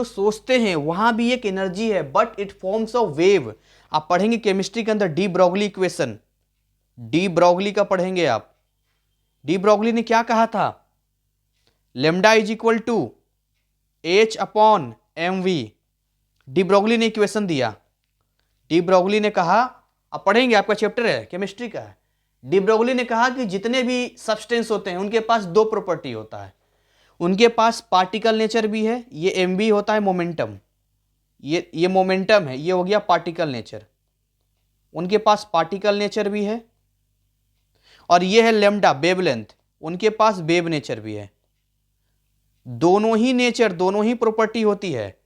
सोचते हैं वहां भी एक एनर्जी है, but it forms of wave. आप पढ़ेंगे केमिस्ट्री के अंदर de Broglie equation, de Broglie का पढ़ेंगे आप। डी ब्रॉगली ने क्या कहा था? Lambda is equal to h upon m v. De Broglie ने इक्वेशन दिया। डी ब्रॉगली ने कहा, आप पढ़ेंगे, आपका चैप्टर है केमिस्ट्री का है। डी ब्रॉगली ने कहा कि जितने भी सब्सटेंस होते हैं उनके पास दो प्रॉपर्टी होता है। उनके पास पार्टिकल नेचर भी है, ये एम बी होता है मोमेंटम, ये मोमेंटम है, ये हो गया पार्टिकल नेचर। उनके पास पार्टिकल नेचर भी है, और ये है लेमडा वेवलेंथ, उनके पास वेव नेचर भी है। दोनों ही नेचर, दोनों ही प्रॉपर्टी होती है,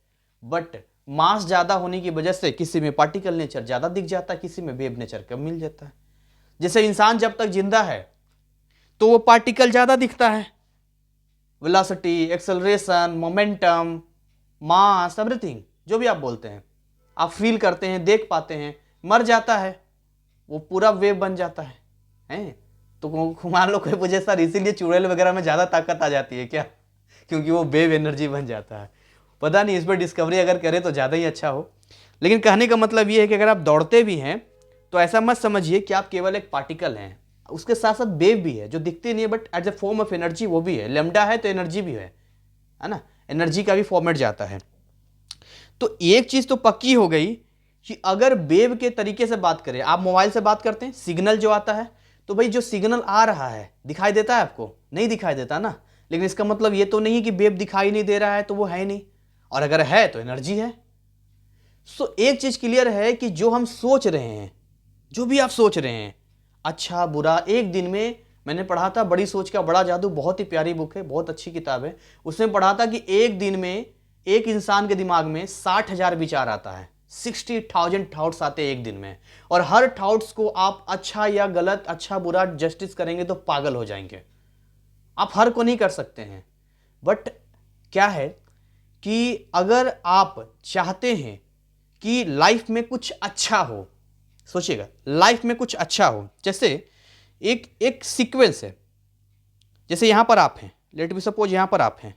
बट मास ज्यादा होने की वजह से किसी में पार्टिकल नेचर ज्यादा दिख जाता है, किसी में वेव नेचर कम मिल जाता है। जैसे इंसान जब तक जिंदा है तो वो पार्टिकल ज्यादा दिखता है, वेलोसिटी, एक्सेलरेशन, मोमेंटम, मास, एवरीथिंग जो भी आप बोलते हैं, आप फील करते हैं, देख पाते हैं। मर जाता है वो पूरा वेव बन जाता है। तो मान लो कोई पूछे सर इसीलिए चुड़ैल वगैरह में ज्यादा ताकत आ जाती है क्या? क्योंकि वो वेव एनर्जी बन जाता है। पता नहीं, इस पर डिस्कवरी अगर करें तो ज़्यादा ही अच्छा हो। लेकिन कहने का मतलब ये है कि अगर आप दौड़ते भी हैं तो ऐसा मत समझिए कि आप केवल एक पार्टिकल हैं, उसके साथ साथ वेव भी है जो दिखती नहीं है, but as a form of energy वो भी है। लेमडा है तो एनर्जी भी है ना, एनर्जी का भी फॉर्मेट जाता है। तो एक चीज़ तो पक्की हो गई कि अगर वेव के तरीके से बात करें, आप मोबाइल से बात करते हैं, सिग्नल जो आता है, तो भाई जो सिग्नल आ रहा है दिखाई देता है आपको? नहीं दिखाई देता ना। लेकिन इसका मतलब ये तो नहीं कि वेव दिखाई नहीं दे रहा है तो वो है नहीं, और अगर है तो एनर्जी है। सो एक चीज क्लियर है कि जो हम सोच रहे हैं, जो भी आप सोच रहे हैं, अच्छा बुरा, एक दिन में मैंने पढ़ा था बड़ी सोच का बड़ा जादू, बहुत ही प्यारी बुक है, बहुत अच्छी किताब है। उसमें पढ़ा था कि एक दिन में एक इंसान के दिमाग में 60,000 विचार आता है, 60,000 थॉट्स आते हैं एक दिन में, और हर थॉट्स को आप अच्छा या गलत, अच्छा बुरा जस्टिस करेंगे तो पागल हो जाएंगे। आप हर को नहीं कर सकते हैं, बट क्या है कि अगर आप चाहते हैं कि लाइफ में कुछ अच्छा हो, सोचिएगा लाइफ में कुछ अच्छा हो, जैसे एक सीक्वेंस है, जैसे यहां पर आप हैं, लेट बी सपोज यहां पर आप हैं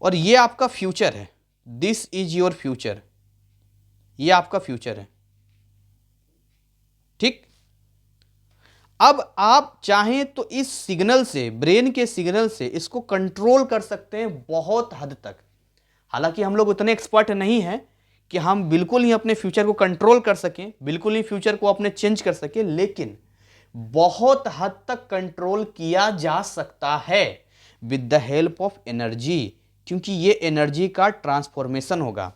और ये आपका फ्यूचर है, दिस इज योर फ्यूचर, ये आपका फ्यूचर है, ठीक। अब आप चाहें तो इस सिग्नल से, ब्रेन के सिग्नल से इसको कंट्रोल कर सकते हैं बहुत हद तक। हालांकि हम लोग उतने एक्सपर्ट नहीं हैं कि हम बिल्कुल ही अपने फ्यूचर को कंट्रोल कर सकें, बिल्कुल ही फ्यूचर को अपने चेंज कर सकें, लेकिन बहुत हद तक कंट्रोल किया जा सकता है with the help of energy, क्योंकि ये एनर्जी का ट्रांसफॉर्मेशन होगा।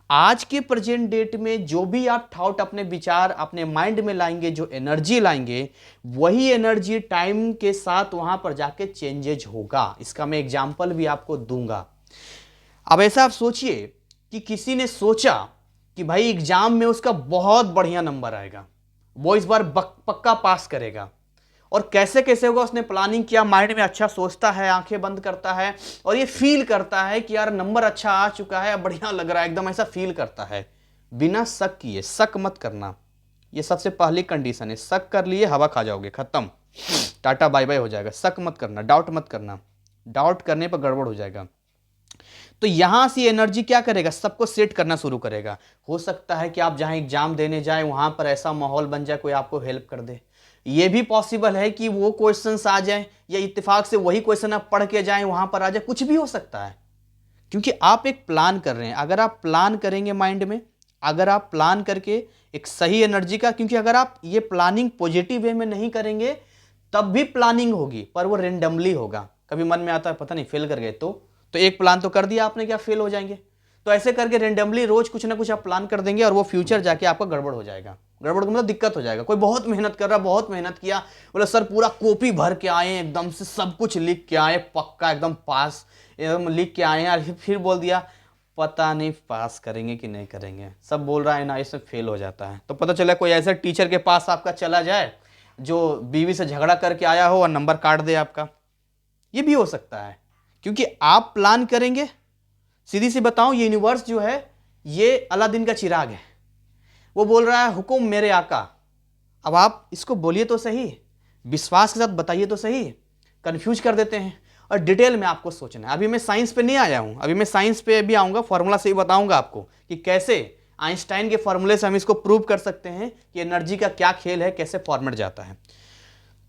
आज के प्रेजेंट डेट में जो भी आप थॉट, अपने विचार अपने माइंड में लाएंगे, जो एनर्जी लाएंगे, वही एनर्जी टाइम के साथ वहां पर जाके चेंजेज होगा। इसका मैं एग्जांपल भी आपको दूंगा। अब ऐसा आप सोचिए कि किसी ने सोचा कि भाई एग्जाम में उसका बहुत बढ़िया नंबर आएगा, वो इस बार पक्का पास करेगा, और कैसे कैसे होगा उसने प्लानिंग किया, माइंड में अच्छा सोचता है, आंखें बंद करता है और ये फील करता है कि यार नंबर अच्छा आ चुका है, बढ़िया लग रहा है, एकदम ऐसा फील करता है बिना शक किए। शक मत करना, ये सबसे पहली कंडीशन है। शक कर लिए हवा खा जाओगे, खत्म, टाटा बाय बाय हो जाएगा। शक मत करना, डाउट मत करना, डाउट करने पर गड़बड़ हो जाएगा। तो यहां से एनर्जी क्या करेगा, सबको सेट करना शुरू करेगा। हो सकता है कि आप जहां एग्जाम देने जाएं वहां पर ऐसा माहौल बन जाए कोई आपको हेल्प कर दे। ये भी पॉसिबल है कि वो क्वेश्चंस आ जाएं या इत्तेफाक से वही क्वेश्चन आप पढ़ के जाएं वहां पर आ जाए, कुछ भी हो सकता है। क्योंकि आप एक प्लान कर रहे हैं। अगर आप प्लान करेंगे माइंड में, अगर आप प्लान करके एक सही एनर्जी का, क्योंकि अगर आप ये प्लानिंग पॉजिटिव वे में नहीं करेंगे तब भी प्लानिंग होगी पर वो रेंडमली होगा। कभी मन में आता है पता नहीं फेल कर गए तो एक प्लान तो कर दिया आपने, क्या फेल हो जाएंगे? तो ऐसे करके रेंडमली रोज कुछ ना कुछ आप प्लान कर देंगे और वो फ्यूचर जाके आपका गड़बड़ हो जाएगा। गड़बड़ मतलब दिक्कत हो जाएगा। कोई बहुत मेहनत कर रहा, बहुत मेहनत किया, बोले सर पूरा कॉपी भर के आए, एकदम से सब कुछ लिख के आए, पक्का एकदम पास एकदम लिख के आए हैं, फिर बोल दिया पता नहीं पास करेंगे कि नहीं करेंगे, सब बोल रहा है ना, इसमें फेल हो जाता है। तो पता चला कोई ऐसे टीचर के पास आपका चला जाए जो बीवी से झगड़ा करके आया हो और नंबर काट दे आपका। ये भी हो सकता है क्योंकि आप प्लान करेंगे। सीधी सी बताऊं, ये यूनिवर्स जो है ये अलादीन का चिराग है। वो बोल रहा है हुकुम मेरे आका। अब आप इसको बोलिए तो सही, विश्वास के साथ बताइए तो सही, कंफ्यूज कर देते हैं। और डिटेल में आपको सोचना है। अभी मैं साइंस पे नहीं आया हूं, अभी मैं साइंस पे भी आऊंगा, फॉर्मूला से ही बताऊंगा आपको कि कैसे आइंस्टाइन के फॉर्मूले से हम इसको प्रूव कर सकते हैं कि एनर्जी का क्या खेल है, कैसे फॉर्मेट जाता है।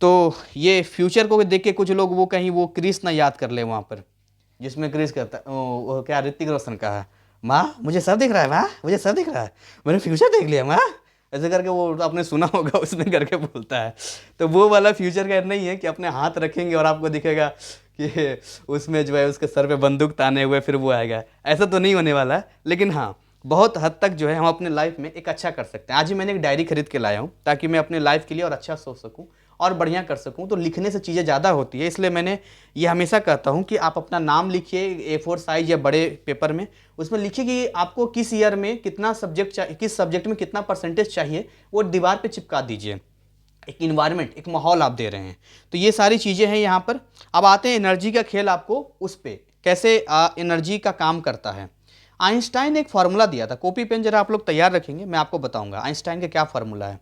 तो ये फ्यूचर को देख के कुछ लोग वो कहीं वो क्रिस ना याद कर ले वहाँ पर, जिसमें क्रिस कहता है वो क्या ऋतिक रोशन का है, माँ मुझे सब दिख रहा है, माँ मुझे सब दिख रहा है, मैंने फ्यूचर देख लिया माँ, ऐसे करके वो आपने सुना होगा उसमें करके बोलता है। तो वो वाला फ्यूचर का नहीं है कि अपने हाथ रखेंगे और आपको दिखेगा कि उसमें जो है उसके सर पे बंदूक ताने हुए फिर वो आएगा, ऐसा तो नहीं होने वाला है। लेकिन हाँ, बहुत हद तक जो है हम अपने लाइफ में एक अच्छा कर सकते हैं। आज ही मैंने एक डायरी खरीद के लाया हूँ ताकि मैं अपने लाइफ के लिए और अच्छा सोच सकूँ और बढ़िया कर सकूँ। तो लिखने से चीज़ें ज़्यादा होती है, इसलिए मैंने ये हमेशा कहता हूँ कि आप अपना नाम लिखिए A4 साइज या बड़े पेपर में, उसमें लिखिए कि आपको किस ईयर में कितना सब्जेक्ट चाहिए, किस सब्जेक्ट में कितना परसेंटेज चाहिए, वो दीवार पे चिपका दीजिए। एक इन्वायरमेंट, एक माहौल आप दे रहे हैं। तो ये सारी चीज़ें हैं यहाँ पर। अब आते हैं एनर्जी का खेल, आपको उस पर कैसे एनर्जी का काम करता है। आइंस्टाइन ने एक फार्मूला दिया था, कॉपी पेन जरा आप लोग तैयार रखेंगे, मैं आपको बताऊंगा आइंस्टाइन का क्या फार्मूला है।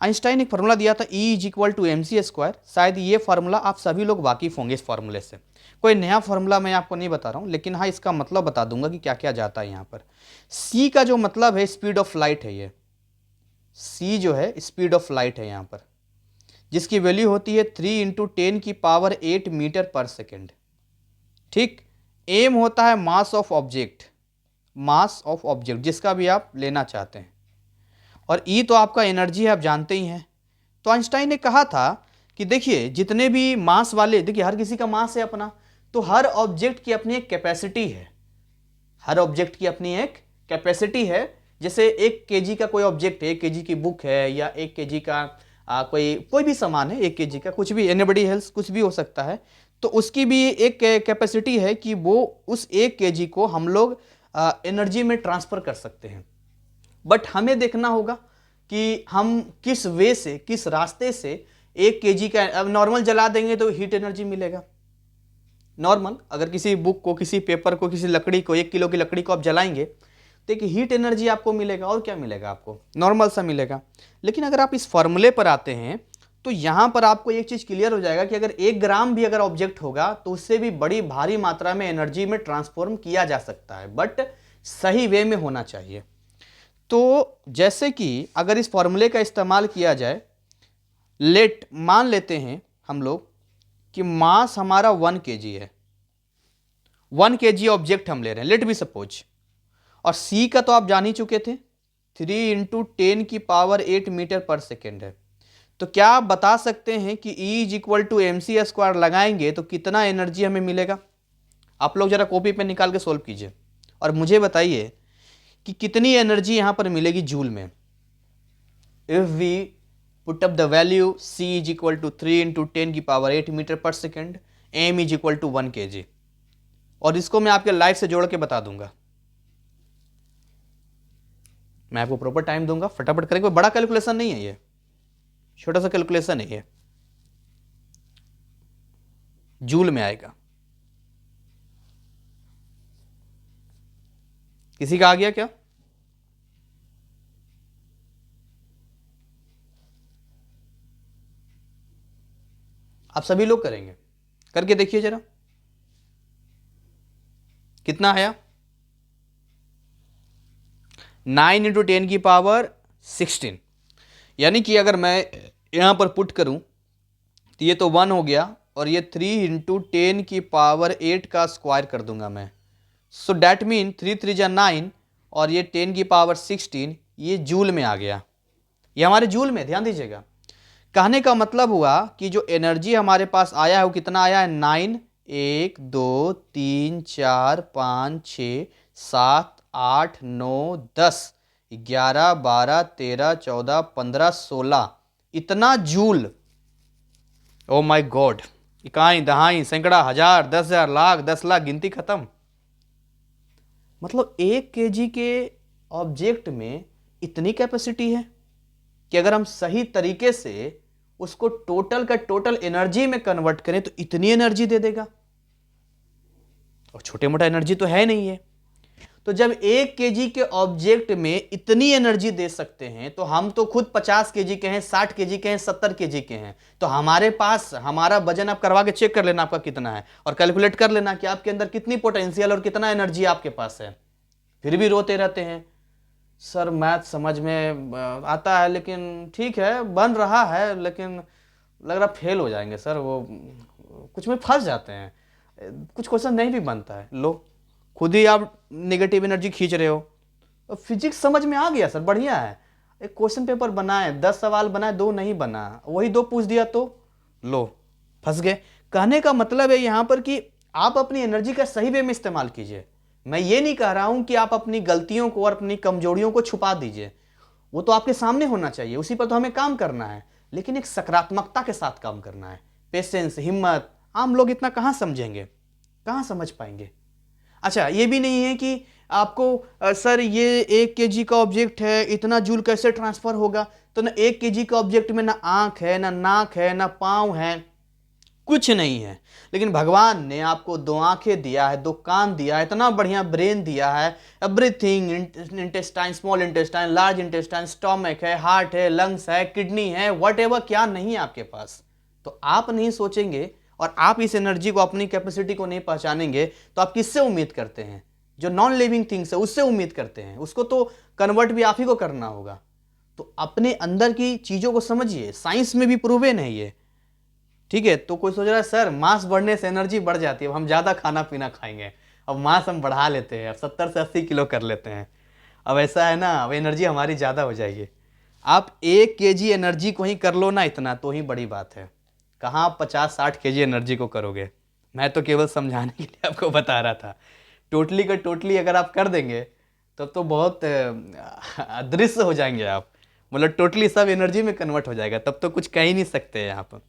आइंस्टाइन ने एक फार्मूला दिया था E=mc²। शायद ये फार्मूला आप सभी लोग वाकिफ होंगे इस फार्मूले से। कोई नया फार्मूला मैं आपको नहीं बता रहा हूँ, लेकिन हाँ इसका मतलब बता दूंगा कि क्या क्या जाता है यहाँ पर। C का जो मतलब है स्पीड ऑफ लाइट है, ये C जो है स्पीड ऑफ लाइट है यहाँ पर, जिसकी वैल्यू होती है 3 × 10⁸ मीटर पर सेकेंड। ठीक। एम होता है mass of object, mass of object जिसका भी आप लेना चाहते हैं। और ई तो आपका एनर्जी है, आप जानते ही हैं। तो आइंस्टाइन ने कहा था कि देखिए जितने भी मास वाले, देखिए हर किसी का मास है अपना, तो हर ऑब्जेक्ट की अपनी एक कैपेसिटी है, हर ऑब्जेक्ट की अपनी एक कैपेसिटी है। जैसे 1 kg का कोई ऑब्जेक्ट है, 1 kg की बुक है, या 1 kg का कोई भी सामान है, 1 kg का कुछ भी, एनीबडी हेल्स कुछ भी हो सकता है। तो उसकी भी एक कैपेसिटी है कि वो उस 1 kg को हम लोग एनर्जी में ट्रांसफर कर सकते हैं। बट हमें देखना होगा कि हम किस वे से, किस रास्ते से 1 kg का, अब नॉर्मल जला देंगे तो हीट एनर्जी मिलेगा। नॉर्मल अगर किसी बुक को, किसी पेपर को, किसी लकड़ी को, 1 किलो की लकड़ी को आप जलाएंगे तो एक हीट एनर्जी आपको मिलेगा, और क्या मिलेगा आपको, नॉर्मल सा मिलेगा। लेकिन अगर आप इस फॉर्मूले पर आते हैं तो यहां पर आपको एक चीज क्लियर हो जाएगा कि अगर 1 ग्राम भी अगर ऑब्जेक्ट होगा तो उससे भी बड़ी भारी मात्रा में एनर्जी में ट्रांसफॉर्म किया जा सकता है, बट सही वे में होना चाहिए। तो जैसे कि अगर इस फॉर्मूले का इस्तेमाल किया जाए, मान लेते हैं हम लोग कि मास हमारा 1 kg है, 1 kg ऑब्जेक्ट हम ले रहे हैं, लेट बी सपोज। और C का तो आप जान ही चुके थे, 3 × 10⁸ मीटर पर सेकेंड है। तो क्या आप बता सकते हैं कि E=mc² लगाएंगे तो कितना एनर्जी हमें मिलेगा? आप लोग जरा कॉपी पे निकाल के सोल्व कीजिए और मुझे बताइए कि कितनी एनर्जी यहां पर मिलेगी जूल में। If we put up the value C=3 × 10⁸ metre per second, M=1 kg। और इसको मैं आपके लाइफ से जोड़ के बता दूंगा, मैं आपको प्रॉपर टाइम दूंगा, फटाफट करेंगे। कोई बड़ा कैलकुलेशन नहीं है, ये छोटा सा कैलकुलेशन है, ये जूल में आएगा। किसी का आ गया क्या? आप सभी लोग करेंगे, करके देखिए जरा कितना आया। 9 × 10⁻16, यानी कि अगर मैं यहां पर पुट करूं तो ये तो 1 हो गया, और ये 3 × 10⁸ का स्क्वायर कर दूंगा मैं। सो डैट मीन 3 3 जा 9 और ये 10⁻16 ये जूल में आ गया। ये हमारे जूल में, ध्यान दीजिएगा। कहने का मतलब हुआ कि जो एनर्जी हमारे पास आया है वो कितना आया है, 9, 1 2 3 4 5 6 7 8 9 10 11 12 13 14 15 16 इतना जूल। ओ माय गॉड, इकाई दहाई सैकड़ा हजार 10,000 लाख 10 लाख गिनती खत्म। मतलब 1 kg के ऑब्जेक्ट में इतनी कैपेसिटी है कि अगर हम सही तरीके से उसको टोटल का टोटल एनर्जी में कन्वर्ट करें तो इतनी एनर्जी दे देगा। और छोटे मोटा एनर्जी तो है नहीं है। तो जब 1 kg के ऑब्जेक्ट में इतनी एनर्जी दे सकते हैं तो हम तो खुद 50 kg के हैं, 60 kg के हैं, 70 kg के हैं। तो हमारे पास हमारा वजन आप करवा के चेक कर लेना आपका कितना है, और कैलकुलेट कर लेना कि आपके अंदर कितनी पोटेंशियल और कितना एनर्जी आपके पास है। फिर भी रोते रहते हैं, सर मैथ समझ में आता है लेकिन ठीक है बन रहा है, लेकिन लग रहा फेल हो जाएंगे सर, वो कुछ में फंस जाते हैं, कुछ क्वेश्चन नहीं भी बनता है। लो खुद ही आप नेगेटिव एनर्जी खींच रहे हो। फिजिक्स समझ में आ गया सर, बढ़िया है। एक क्वेश्चन पेपर बनाए, 10 सवाल बनाए, 2 नहीं बना, वही 2 पूछ दिया तो लो फंस गए। कहने का मतलब है यहां पर कि आप अपनी एनर्जी का सही वे में इस्तेमाल कीजिए। मैं ये नहीं कह रहा हूं कि आप अपनी गलतियों को और अपनी कमजोरियों को छुपा दीजिए, वो तो आपके सामने होना चाहिए, उसी पर तो हमें काम करना है, लेकिन एक सकारात्मकता के साथ काम करना है। पेशेंस, हिम्मत आम लोग इतना कहां समझेंगे, कहां समझ पाएंगे। अच्छा, ये भी नहीं है कि आपको सर ये 1 kg का ऑब्जेक्ट है, इतना जूल कैसे ट्रांसफर होगा। तो ना 1 kg का ऑब्जेक्ट में ना आंख है, ना नाक है, ना पांव है, कुछ नहीं है, लेकिन भगवान ने आपको 2 आंखें दिया है, 2 कान दिया है, इतना बढ़िया ब्रेन दिया है, everything, intestine, small intestine, large intestine, stomach है, हार्ट है, लंग्स है, किडनी है, व्हाटएवर क्या नहीं है आपके पास। तो आप नहीं सोचेंगे और आप इस एनर्जी को, अपनी कैपेसिटी को नहीं पहचानेंगे तो आप किससे उम्मीद करते हैं? जो नॉन लिविंग थिंग्स है उससे उम्मीद करते हैं, उसको तो कन्वर्ट भी आप ही को करना होगा। तो अपने अंदर की चीजों को समझिए, साइंस में भी प्रूवन है ये, ठीक है। तो कोई सोच रहा है सर मांस बढ़ने से एनर्जी बढ़ जाती है, अब हम ज्यादा खाना पीना खाएंगे, अब मांस हम बढ़ा लेते हैं, अब 70 से 80 किलो कर लेते हैं, अब ऐसा है ना, अब एनर्जी हमारी ज्यादा हो जाएगी। आप 1 kg एनर्जी को ही कर लो ना इतना, तो ही बड़ी बात है। कहाँ आप 50-60 kg एनर्जी को करोगे। मैं तो केवल समझाने के लिए आपको बता रहा था। टोटली का टोटली अगर आप कर देंगे तब तो बहुत अदृश्य हो जाएंगे आप, मतलब टोटली सब एनर्जी में कन्वर्ट हो जाएगा, तब तो कुछ कह ही नहीं सकते यहाँ पर।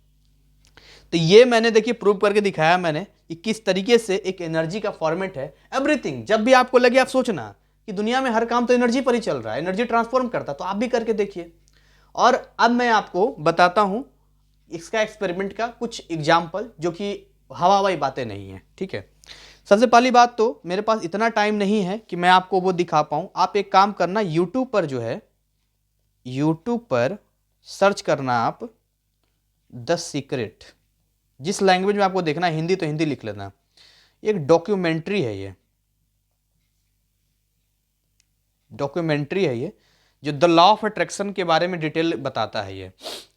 तो ये मैंने देखिए प्रूव करके दिखाया मैंने कि किस तरीके से एक एनर्जी का फॉर्मेट है। एवरीथिंग, जब भी आपको लगे आप सोचना कि दुनिया में हर काम तो एनर्जी पर ही चल रहा है, एनर्जी ट्रांसफॉर्म करता, तो आप भी करके देखिए। और अब मैं आपको बताता हूं इसका एक्सपेरिमेंट का कुछ एग्जाम्पल, जो कि हवाई बातें नहीं है, ठीक है। सबसे पहली बात तो मेरे पास इतना टाइम नहीं है कि मैं आपको वो दिखा पाऊं। आप एक काम करना, यूट्यूब पर जो है, यूट्यूब पर सर्च करना आप द सीक्रेट, जिस लैंग्वेज में आपको देखना है, हिंदी तो हिंदी लिख लेना। एक डॉक्यूमेंट्री है ये, डॉक्यूमेंट्री है ये, जो द लॉ ऑफ अट्रैक्शन के बारे में डिटेल बताता है। ये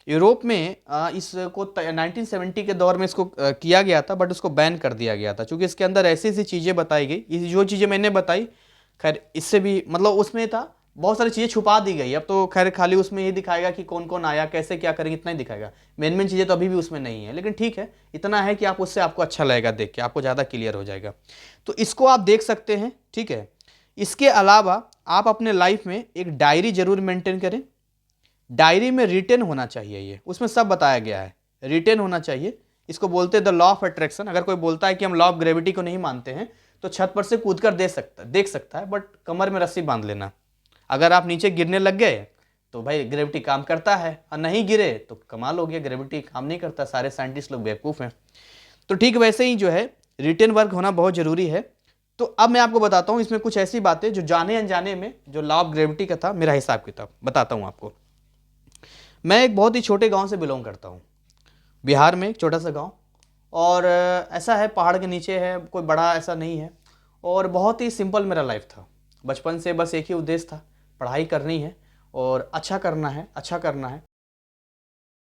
यूरोप में इसको 1970 के दौर में इसको किया गया था, बट उसको बैन कर दिया गया था, क्योंकि इसके अंदर ऐसी ऐसी चीज़ें बताई गई। ये जो चीज़ें मैंने बताई, खैर इससे भी मतलब उसमें था, बहुत सारी चीज़ें छुपा दी गई। अब तो खैर खाली उसमें ये दिखाएगा कि कौन कौन आया, कैसे क्या करेंगे, इतना ही दिखाएगा। मेन मेन चीज़ें तो अभी भी उसमें नहीं है, लेकिन ठीक है, इतना है कि आप उससे आपको अच्छा लगेगा देख के, आपको ज़्यादा क्लियर हो जाएगा। तो इसको आप देख सकते हैं, ठीक है। इसके अलावा आप अपने लाइफ में एक डायरी जरूर मेंटेन करें। डायरी में रिटेन होना चाहिए, ये उसमें सब बताया गया है, रिटेन होना चाहिए। इसको बोलते हैं द लॉ ऑफ अट्रैक्शन। अगर कोई बोलता है कि हम लॉ ऑफ ग्रेविटी को नहीं मानते हैं, तो छत पर से कूद कर देख सकता है, बट कमर में रस्सी बांध लेना। अगर आप नीचे गिरने लग गए तो भाई ग्रेविटी काम करता है, और नहीं गिरे तो कमाल हो गया, ग्रेविटी काम नहीं करता, सारे साइंटिस्ट लोग बेवकूफ़ हैं। तो ठीक वैसे ही जो है रिटेन वर्क होना बहुत ज़रूरी है। तो अब मैं आपको बताता हूँ इसमें कुछ ऐसी बातें जो जाने अनजाने में, जो लॉ ऑफ ग्रेविटी का था, मेरा हिसाब किताब बताता हूँ आपको। मैं एक बहुत ही छोटे गांव से बिलोंग करता हूँ, बिहार में एक छोटा सा गांव, और ऐसा है पहाड़ के नीचे है, कोई बड़ा ऐसा नहीं है, और बहुत ही सिंपल मेरा लाइफ था। बचपन से बस एक ही उद्देश्य था, पढ़ाई करनी है और अच्छा करना है, अच्छा करना है।